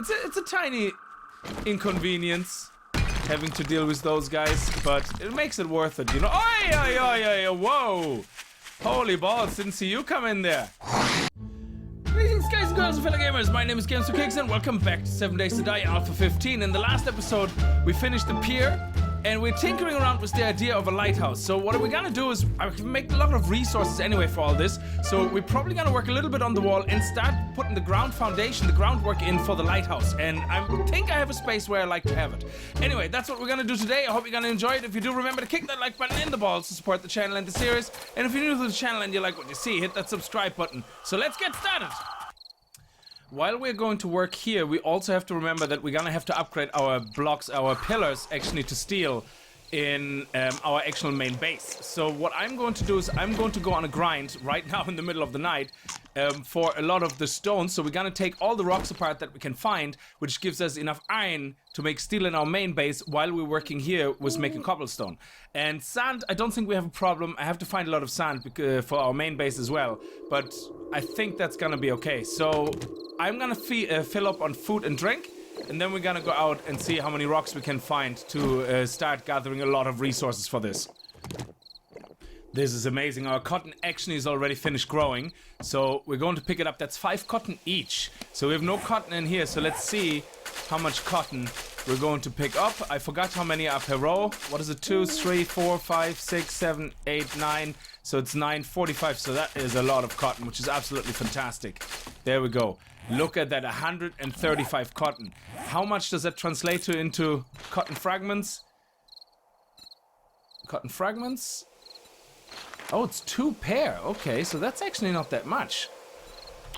It's a tiny inconvenience having to deal with those guys, but it makes it worth it, you know. Oi, whoa! Holy balls, didn't see you come in there. Greetings guys and girls and fellow gamers, my name is Games4Kicks and welcome back to 7 Days to Die Alpha 15. In the last episode, we finished the pier and we're tinkering around with the idea of a lighthouse. So what we're gonna do is, I can make a lot of resources anyway for all this, so we're probably gonna work a little bit on the wall and start putting the ground foundation, the groundwork in for the lighthouse. And I think I have a space where I like to have it. Anyway, that's what we're gonna do today. I hope you're gonna enjoy it. If you do, remember to kick that like button in the balls to support the channel and the series. And if you're new to the channel and you like what you see, hit that subscribe button. So let's get started. While we're going to work here, we also have to remember that we're gonna have to upgrade our blocks, our pillars, actually to steel in our actual main base. So what I'm going to do is I'm going to go on a grind right now in the middle of the night for a lot of the stones. So we're gonna take all the rocks apart that we can find, which gives us enough iron to make steel in our main base while we're working here with making cobblestone. And sand, I don't think we have a problem. I have to find a lot of sand for our main base as well, but I think that's gonna be okay. So I'm gonna fill up on food and drink, and then we're gonna go out and see how many rocks we can find to start gathering a lot of resources for this. This is amazing. Our cotton actually is already finished growing, so we're going to pick it up. That's 5 cotton each. So we have no cotton in here, so let's see how much cotton we're going to pick up. I forgot how many are per row. What is it? 2, 3, 4, 5, 6, 7, 8, 9. So it's 945. So that is a lot of cotton, which is absolutely fantastic. There we go. Look at that, 135 cotton. How much does that translate to into cotton fragments? Cotton fragments? Oh, it's 2 pair. Okay, so that's actually not that much.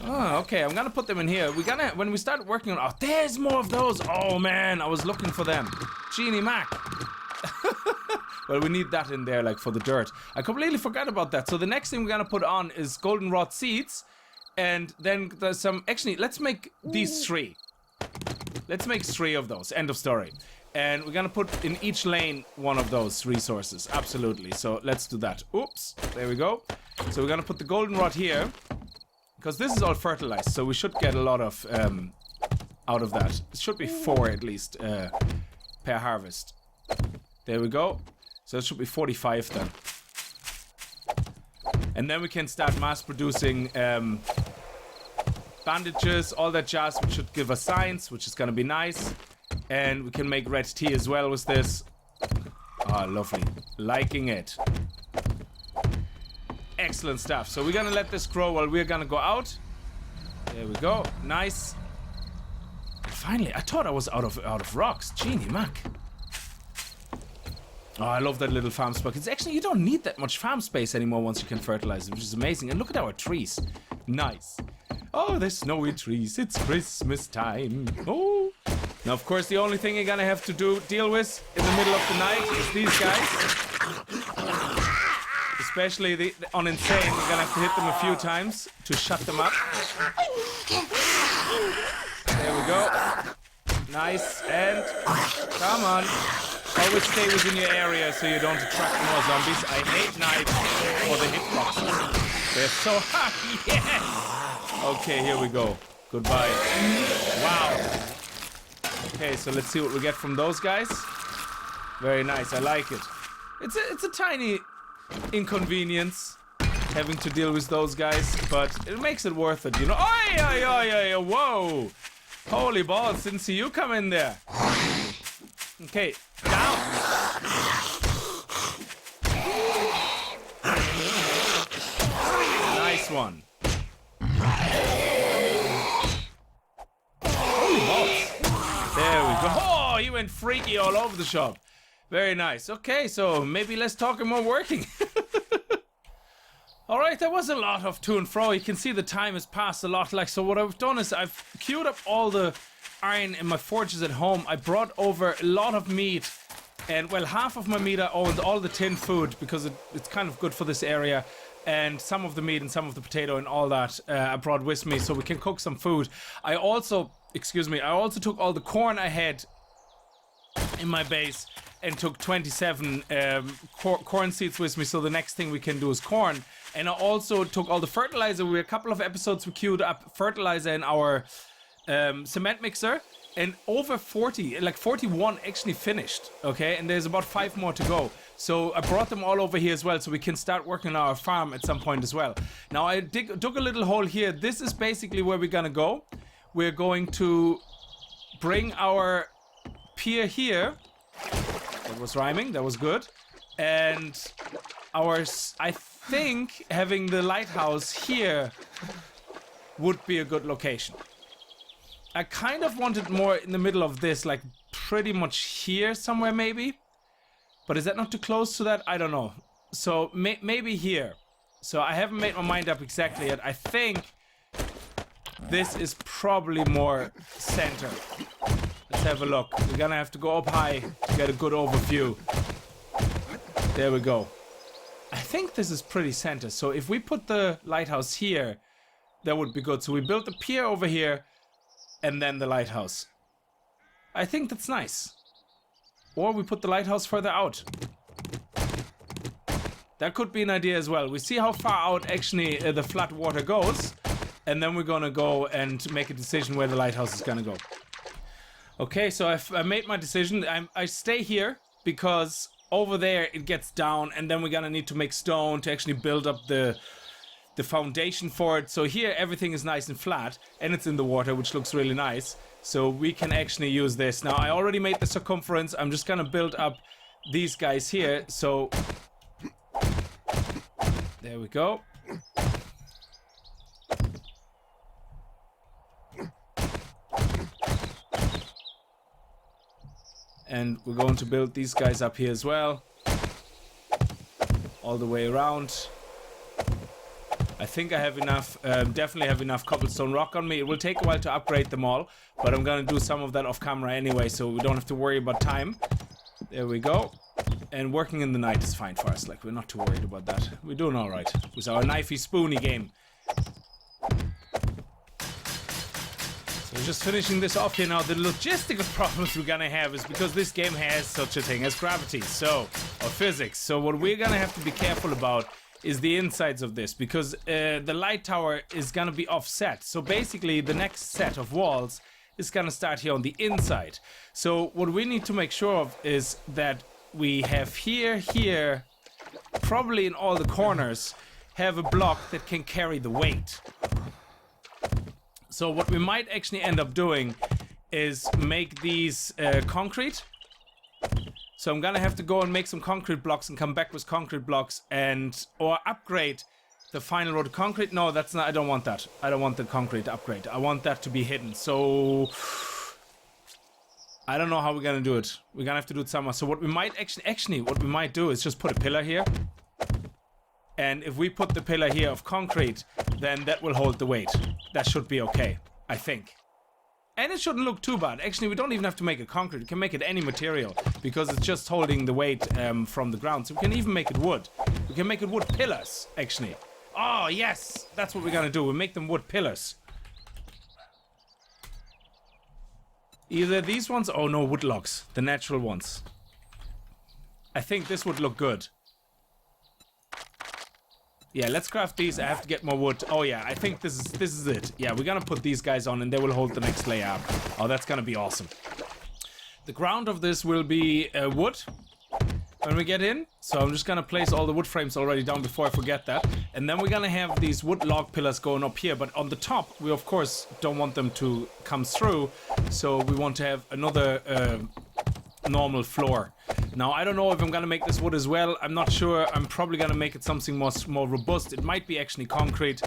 Oh, okay, I'm gonna put them in here. When we start working on, oh, there's more of those. Oh man, I was looking for them. Genie Mac. Well, we need that in there, like for the dirt. I completely forgot about that. So the next thing we're gonna put on is goldenrod seeds. And then there's some, actually, let's make these 3. Let's make 3 of those, end of story. And we're gonna put in each lane one of those resources, absolutely. So let's do that. Oops, there we go. So we're gonna put the goldenrod here, because this is all fertilized, so we should get a lot of out of that. It should be 4 at least per harvest. There we go. So it should be 45 then. And then we can start mass producing bandages, all that jazz, which should give us science, which is gonna be nice. And we can make red tea as well with this. Ah, lovely. Liking it. Excellent stuff. So we're gonna let this grow while we're gonna go out. There we go. Nice. And finally, I thought I was out of rocks. Genie Mac. Oh, I love that little farm spot. It's actually, you don't need that much farm space anymore once you can fertilize it, which is amazing. And look at our trees. Nice. Oh, there's snowy trees. It's Christmas time. Oh. Now, of course, the only thing you're gonna have to deal with in the middle of the night is these guys. Especially on Insane, you're gonna have to hit them a few times to shut them up. There we go. Nice, and come on. Always stay within your area so you don't attract more zombies. I hate knives for the hitboxes. They're so hot. Yes! Okay, here we go. Goodbye. Wow. Okay, so let's see what we get from those guys. Very nice, I like it. It's a tiny inconvenience having to deal with those guys, but it makes it worth it, you know. Whoa! Holy balls, didn't see you come in there. Okay, down. Nice one. Holy balls. There we go. Oh, he went freaky all over the shop. Very nice. Okay, so maybe less talking, more working. Alright, there was a lot of to and fro. You can see the time has passed a lot. Like, so what I've done is I've queued up all the iron in my forges at home. I brought over a lot of meat, and well, half of my meat I owned, all the tin food, because it's kind of good for this area, and some of the meat and some of the potato and all that I brought with me so we can cook some food. I also took all the corn I had in my base and took 27 corn seeds with me, so the next thing we can do is corn. And I also took all the fertilizer. We had a couple of episodes we queued up fertilizer in our cement mixer, and over 40, like 41 actually finished, okay? And there's about 5 more to go. So I brought them all over here as well, so we can start working on our farm at some point as well. Now I dug a little hole here. This is basically where we're gonna go. We're going to bring our pier here. That was rhyming, that was good. And I think having the lighthouse here would be a good location. I kind of wanted more in the middle of this, like pretty much here somewhere maybe. But is that not too close to that? I don't know. So maybe here. So I haven't made my mind up exactly yet. I think this is probably more center. Let's have a look. We're gonna have to go up high to get a good overview. There we go. I think this is pretty center. So if we put the lighthouse here, that would be good. So we built the pier over here and then the lighthouse. I think that's nice. Or we put the lighthouse further out. That could be an idea as well. We see how far out actually the flood water goes. And then we're gonna go and make a decision where the lighthouse is gonna go. Okay, so I made my decision. I stay here because over there it gets down, and then we're gonna need to make stone to actually build up the foundation for it. So here everything is nice and flat, and it's in the water, which looks really nice. So we can actually use this. Now I already made the circumference. I'm just gonna build up these guys here. So there we go. And we're going to build these guys up here as well. All the way around. I think I have enough, definitely have enough cobblestone rock on me. It will take a while to upgrade them all, but I'm gonna do some of that off camera anyway, so we don't have to worry about time. There we go. And working in the night is fine for us, like we're not too worried about that. We're doing alright with our knifey spoony game. So we're just finishing this off here now. The logistical problems we're gonna have is because this game has such a thing as gravity, or physics. So what we're gonna have to be careful about is the insides of this, because the light tower is gonna be offset. So basically the next set of walls is gonna start here on the inside. So what we need to make sure of is that we have here, probably in all the corners, have a block that can carry the weight. So what we might actually end up doing is make these concrete. So I'm gonna have to go and make some concrete blocks and come back with concrete blocks or upgrade the final road to concrete. No, that's not, I don't want that. I don't want the concrete upgrade. I want that to be hidden. So I don't know how we're gonna do it. We're gonna have to do it somewhere. So what we might actually what we might do is just put a pillar here. And if we put the pillar here of concrete, then that will hold the weight. That should be okay, I think. And it shouldn't look too bad. Actually, we don't even have to make it concrete. We can make it any material because it's just holding the weight from the ground. So we can even make it wood. We can make it wood pillars, actually. Oh, yes! That's what we're gonna do. We'll make them wood pillars. Either these ones, oh no, wood logs. The natural ones. I think this would look good. Yeah, let's craft these. I have to get more wood. Oh yeah, I think this is it. Yeah, we're gonna put these guys on and they will hold the next layer up. Oh, that's gonna be awesome. The ground of this will be wood when we get in. So I'm just gonna place all the wood frames already down before I forget that. And then we're gonna have these wood log pillars going up here. But on the top, we of course don't want them to come through. So we want to have another normal floor. Now I don't know if I'm gonna make this wood as well. I'm not sure. I'm probably gonna make it something more robust. It might be actually concrete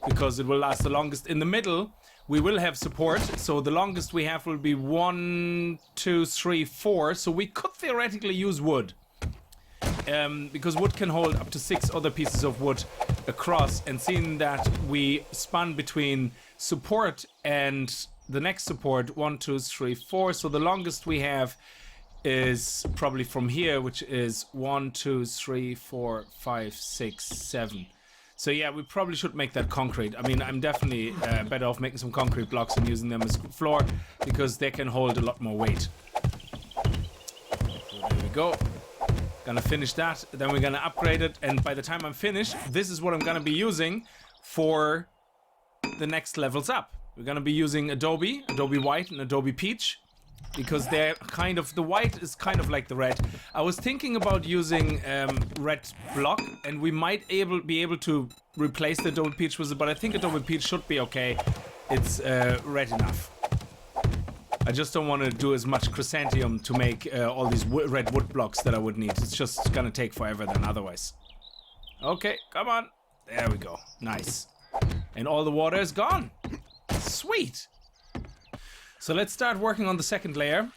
because it will last the longest. In the middle we will have support, so the longest we have will be 1, 2, 3, 4. So we could theoretically use wood because wood can hold up to 6 other pieces of wood across, and seeing that we span between support and the next support 1, 2, 3, 4, so the longest we have is probably from here, which is 1, 2, 3, 4, 5, 6, 7. So yeah, we probably should make that concrete. I mean, I'm definitely better off making some concrete blocks and using them as floor because they can hold a lot more weight. So there we go. Gonna finish that, then we're gonna upgrade it, and by the time I'm finished, this is what I'm gonna be using for the next levels up. We're gonna be using Adobe White and Adobe Peach, because they're kind of, the white is kind of like the red. I was thinking about using red block, and we might be able to replace the Adobe Peach with it, but I think Adobe Peach should be okay. It's red enough. I just don't want to do as much chrysanthemum to make all these red wood blocks that I would need. It's just gonna take forever then otherwise. Okay, come on. There we go. Nice. And all the water is gone. Sweet. So let's start working on the second layer.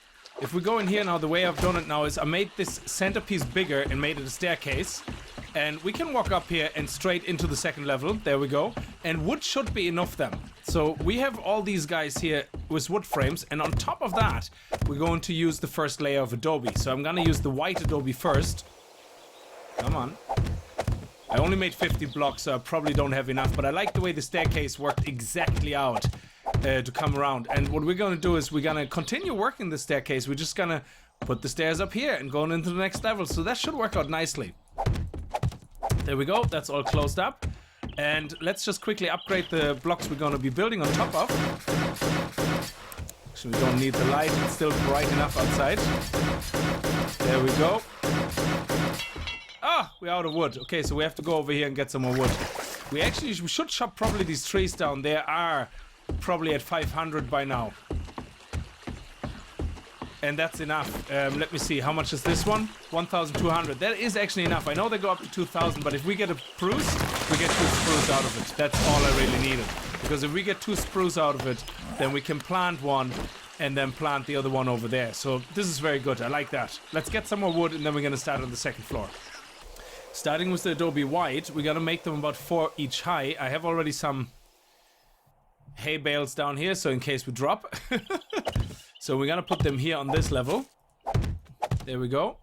If we go in here now, the way I've done it now is I made this centerpiece bigger and made it a staircase. And we can walk up here and straight into the second level. There we go. And wood should be enough then. So we have all these guys here with wood frames. And on top of that, we're going to use the first layer of Adobe. So I'm going to use the white Adobe first. Come on. I only made 50 blocks, so I probably don't have enough. But I like the way the staircase worked exactly out to come around. And what we're going to do is we're going to continue working the staircase. We're just going to put the stairs up here and going into the next level. So that should work out nicely. There we go. That's all closed up. And let's just quickly upgrade the blocks we're going to be building on top of. Actually, we don't need the light. It's still bright enough outside. There we go. Ah, we're out of wood. Okay, so we have to go over here and get some more wood. We should chop probably these trees down. They are probably at 500 by now. And that's enough. Let me see, how much is this one? 1,200. That is actually enough. I know they go up to 2,000, but if we get a spruce, we get 2 spruce out of it. That's all I really needed. Because if we get 2 spruce out of it, then we can plant one and then plant the other one over there. So this is very good. I like that. Let's get some more wood and then we're going to start on the second floor. Starting with the Adobe White, we're going to make them about 4 each high. I have already some hay bales down here, so in case we drop. So we're going to put them here on this level. There we go.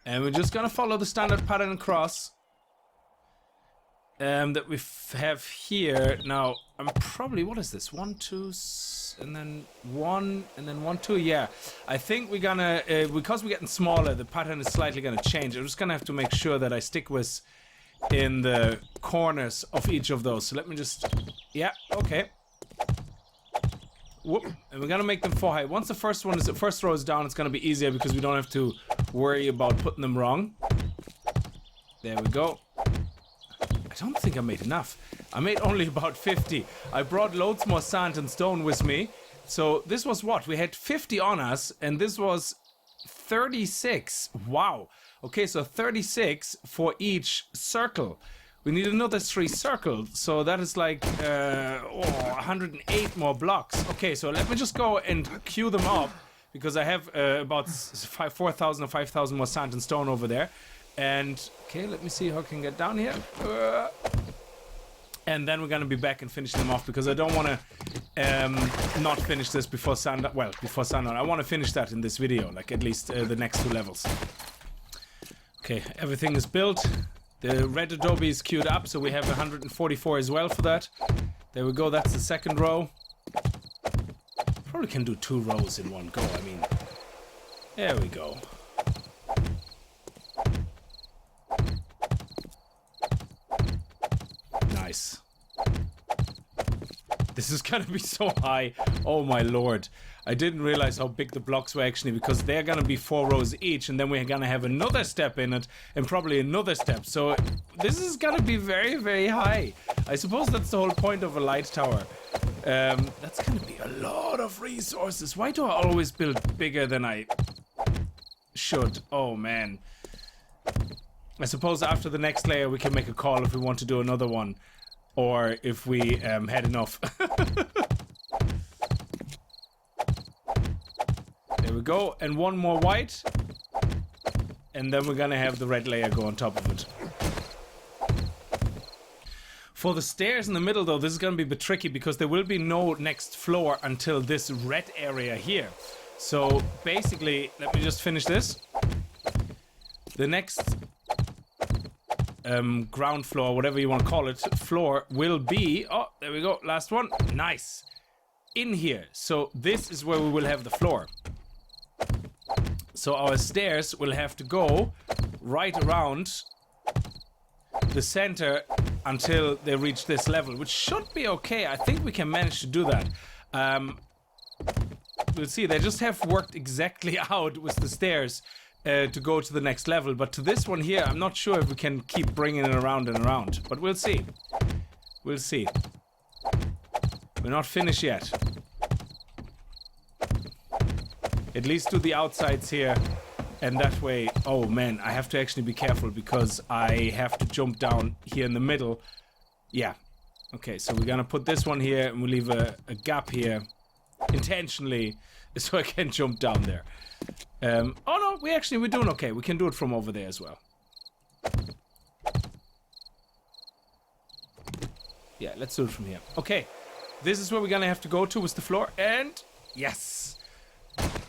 And we're just going to follow the standard pattern across that we have here. Now, I'm probably, what is this? 1, 2, and then 1, and then 1, 2. Yeah, I think we're gonna, because we're getting smaller, the pattern is slightly gonna change. I'm just gonna have to make sure that I stick with in the corners of each of those. So let me just, yeah, okay. Whoop, and we're gonna make them 4 high. Once the first row is down, it's gonna be easier because we don't have to worry about putting them wrong. There we go. I don't think I made enough. I made only about 50. I brought loads more sand and stone with me. So this was what? We had 50 on us, and this was 36. Wow. Okay, so 36 for each circle. We need another 3 circles. So that is like 108 more blocks. Okay, so let me just go and queue them up, because I have about 4,000 or 5,000 more sand and stone over there. And, okay, let me see how I can get down here. And then we're going to be back and finish them off, because I don't want to not finish this before sundown. Well, before sundown. I want to finish that in this video, like at least the next 2 levels. Okay, everything is built. The red Adobe is queued up, so we have 144 as well for that. There we go, that's the second row. Probably can do 2 rows in one go, I mean. There we go. Nice. This is gonna be so high. Oh my lord. I didn't realize how big the blocks were actually, because they're gonna be 4 rows each, and then we're gonna have another step in it, and probably another step. So this is gonna be very, very high. I suppose that's the whole point of a light tower. That's gonna be a lot of resources. Why do I always build bigger than I should? Oh man. I suppose after the next layer we can make a call if we want to do another one, or if we had enough. There we go, and 1 more white, and then we're gonna have the red layer go on top of it. For the stairs in the middle though, this is gonna be a bit tricky, because there will be no next floor until this red area here. So basically, let me just finish this. The next ground floor, whatever you want to call it, floor will be, oh, there we go, last one, nice, in here. So this is where we will have the floor. So our stairs will have to go right around the center until they reach this level, which should be okay. I think we can manage to do that. We'll see. They just have worked exactly out with the stairs to go to the next level. But to this one here, I'm not sure if we can keep bringing it around and around. But we'll see. We'll see. We're not finished yet. At least do the outsides here. And that way... Oh, man. I have to actually be careful because I have to jump down here in the middle. Yeah. Okay, so we're gonna put this one here and we'll leave a gap here. Intentionally. So I can jump down there. Oh, no. We're doing okay. We can do it from over there as well. Yeah, let's do it from here. Okay. This is where we're gonna have to go to with the floor. And... Yes!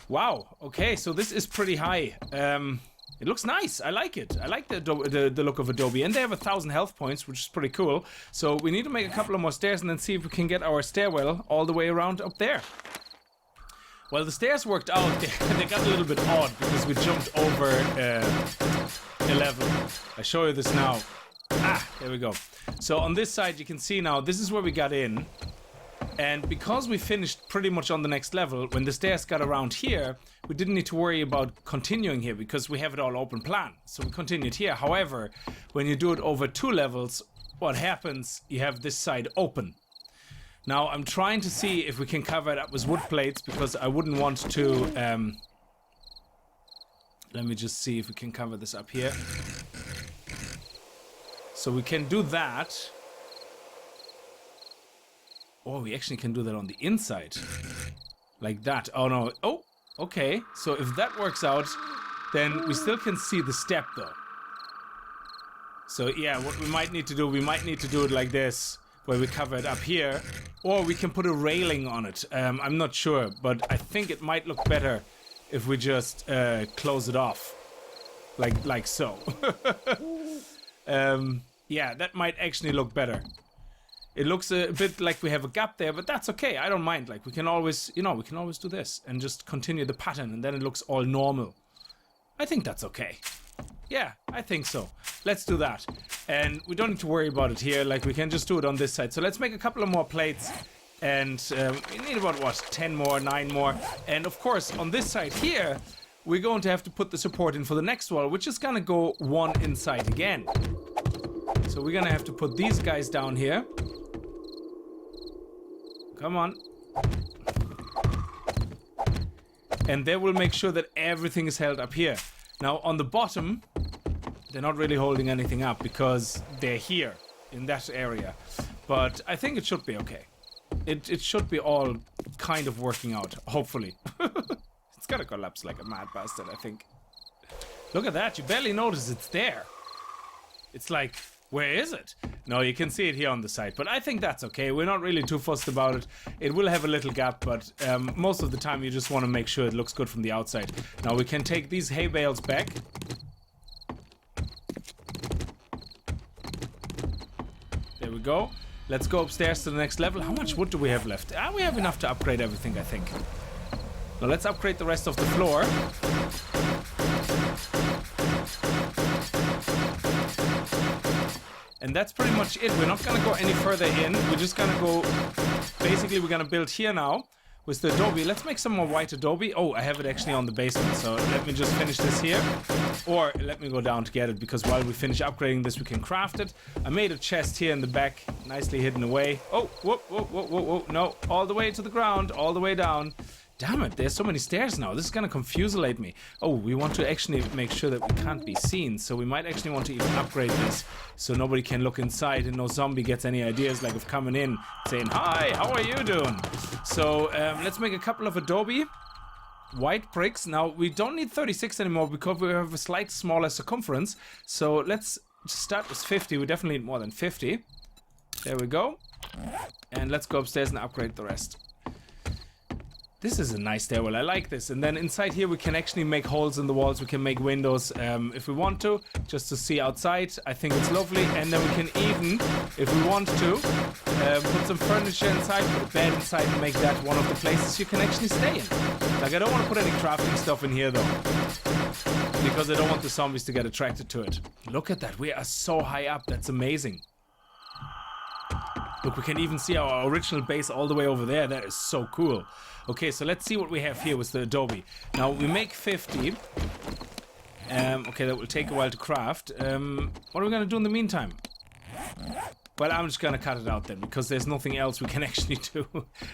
Wow. Okay, so this is pretty high. It looks nice. I like it. I like the look of Adobe. And they have 1,000 health points, which is pretty cool. So we need to make a couple of more stairs and then see if we can get our stairwell all the way around up there. Well, the stairs worked out. They got a little bit odd because we jumped over a level. I show you this now. Ah, there we go. So on this side, you can see now, this is where we got in. And because we finished pretty much on the next level, when the stairs got around here, we didn't need to worry about continuing here because we have it all open plan. So we continued here. However, when you do it over 2 levels, what happens, you have this side open. Now, I'm trying to see if we can cover it up with wood plates because I wouldn't want to... let me just see if we can cover this up here. So we can do that. Oh, we actually can do that on the inside. Like that. Oh, no. Oh, okay. So if that works out, then we still can see the step, though. So, yeah, what we might need to do, we might need to do it like this, where we cover it up here. Or we can put a railing on it. I'm not sure, but I think it might look better if we just close it off. Like so. Yeah, that might actually look better. It looks a bit like we have a gap there, but that's okay. I don't mind. Like, we can always, you know, we can always do this and just continue the pattern, and then it looks all normal. I think that's okay. Yeah, I think so. Let's do that. And we don't need to worry about it here. Like, we can just do it on this side. So let's make a couple of more plates. And we need about, what, 10 more, 9 more. And, of course, on this side here, we're going to have to put the support in for the next wall, which is going to go one inside again. So we're going to have to put these guys down here. Come on. And they will make sure that everything is held up here. Now, on the bottom, they're not really holding anything up because they're here in that area. But I think it should be okay. It should be all kind of working out, hopefully. It's gonna collapse like a mad bastard, I think. Look at that. You barely notice it's there. It's like... Where is it? No, you can see it here on the side, but I think that's okay. We're not really too fussed about it. It will have a little gap, but most of the time you just want to make sure it looks good from the outside. Now we can take these hay bales back. There we go. Let's go upstairs to the next level. How much wood do we have left? We have enough to upgrade everything, I think. Now let's upgrade the rest of the floor. And that's pretty much it. We're not gonna go any further in. We're just gonna go... Basically, we're gonna build here now with the adobe. Let's make some more white adobe. Oh, I have it actually on the basement, so let me just finish this here. Or let me go down to get it, because while we finish upgrading this, we can craft it. I made a chest here in the back, nicely hidden away. Oh, whoop, whoop, whoop, whoop, whoop. No, all the way to the ground, all the way down. Damn it, there's so many stairs now. This is gonna confuse-late me. Oh, we want to actually make sure that we can't be seen, so we might actually want to even upgrade this so nobody can look inside and no zombie gets any ideas like of coming in saying, "Hi, how are you doing?" So let's make a couple of adobe white bricks. Now, we don't need 36 anymore because we have a slight smaller circumference. So let's just start with 50. We definitely need more than 50. There we go. And let's go upstairs and upgrade the rest. This is a nice stairwell. I like this. And then inside here we can actually make holes in the walls. We can make windows if we want to, just to see outside. I think it's lovely. And then we can even, if we want to, put some furniture inside, put a bed inside, and make that one of the places you can actually stay in. Like, I don't want to put any crafting stuff in here though, because I don't want the zombies to get attracted to it. Look at that. We are so high up. That's amazing. Look, we can even see our original base all the way over there. That is so cool. Okay, so let's see what we have here with the adobe. Now, we make 50. Okay, that will take a while to craft. What are we going to do in the meantime? Well, I'm just going to cut it out then, because there's nothing else we can actually do.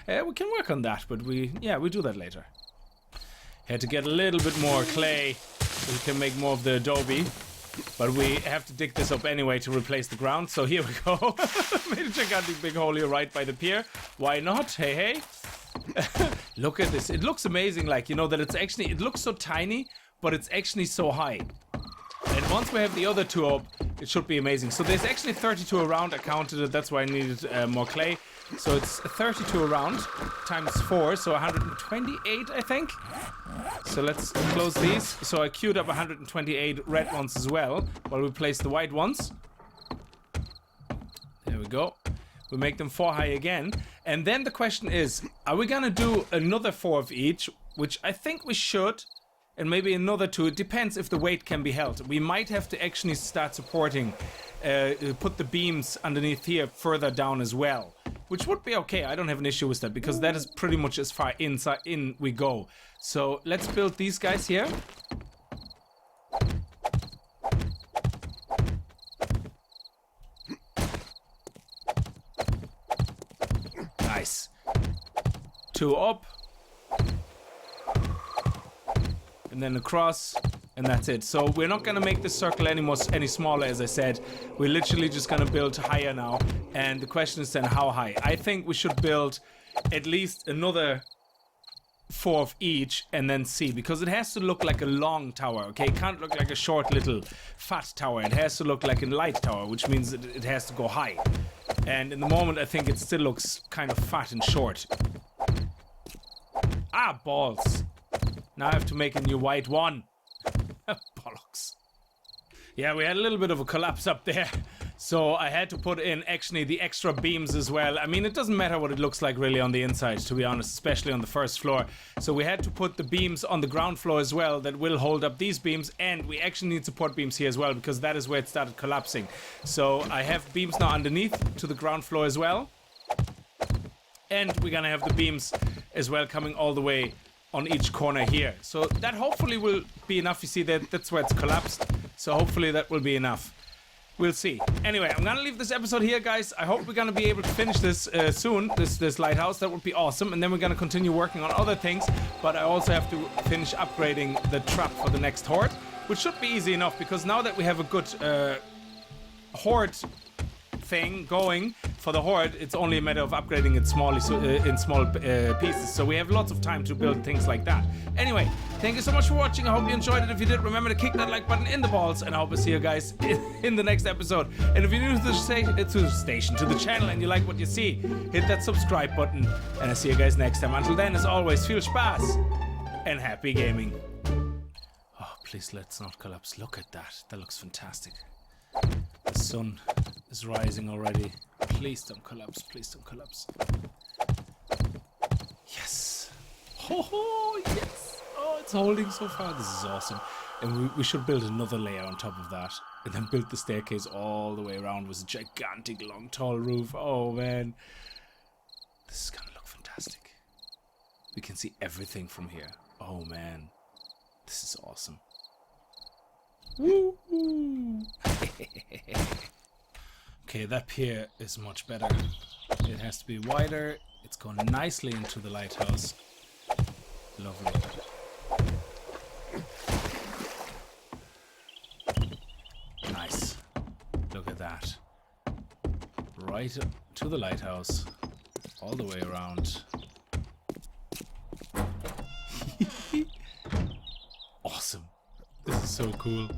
We can work on that, but we do that later. Had to get a little bit more clay so we can make more of the adobe. But we have to dig this up anyway to replace the ground, so here we go. Made a gigantic big hole here right by the pier. Why not? Hey, hey. Look at this. It looks amazing, like, you know, that it's actually, it looks so tiny, but it's actually so high. And once we have the other two up, it should be amazing. So there's actually 32 around. I counted it. That's why I needed more clay. So it's 32 around times 4, so 128, I think. So let's close these. So I queued up 128 red ones as well, while we place the white ones. There we go. We make them 4 high again. And then the question is, are we gonna do another 4 of each? Which I think we should. And maybe another 2. It depends if the weight can be held. We might have to actually start supporting, put the beams underneath here further down as well. Which would be okay. I don't have an issue with that, because that is pretty much as far inside in we go. So let's build these guys here. Nice. 2 up. And then across, and that's it. So we're not gonna make this circle any smaller, as I said. We're literally just gonna build higher now. And the question is then how high? I think we should build at least another 4 of each and then see, because it has to look like a long tower, okay? It can't look like a short little fat tower. It has to look like a light tower, which means it has to go high. And in the moment, I think it still looks kind of fat and short. Ah, balls. Now I have to make a new white one. Bollocks. Yeah, we had a little bit of a collapse up there. So I had to put in actually the extra beams as well. I mean, it doesn't matter what it looks like really on the inside, to be honest, especially on the first floor. So we had to put the beams on the ground floor as well that will hold up these beams. And we actually need support beams here as well, because that is where it started collapsing. So I have beams now underneath to the ground floor as well. And we're gonna have the beams as well coming all the way on each corner here. So that hopefully will be enough. You see that's where it's collapsed. So hopefully that will be enough. We'll see. Anyway, I'm gonna leave this episode here, guys. I hope we're gonna be able to finish this soon, this lighthouse. That would be awesome. And then we're gonna continue working on other things. But I also have to finish upgrading the trap for the next horde, which should be easy enough, because now that we have a good horde thing going for the horde, it's only a matter of upgrading it in small pieces. So we have lots of time to build things like that. Anyway, thank you so much for watching. I hope you enjoyed it. If you did, remember to kick that like button in the balls, and I hope to see you guys in the next episode. And if you're new to the channel and you like what you see, hit that subscribe button, and I'll see you guys next time. Until then, as always, feel Spaß and happy gaming. Oh, please let's not collapse. Look at that. That looks fantastic. The sun is rising already. Please don't collapse. Please don't collapse. Yes. Oh, yes. Oh, it's holding so far. This is awesome. And we should build another layer on top of that. And then build the staircase all the way around with a gigantic, long, tall roof. Oh, man. This is gonna look fantastic. We can see everything from here. Oh, man. This is awesome. Woo! Okay, that pier is much better. It has to be wider. It's going nicely into the lighthouse. Lovely. Nice. Look at that. Right to the lighthouse. All the way around. Awesome. This is so cool.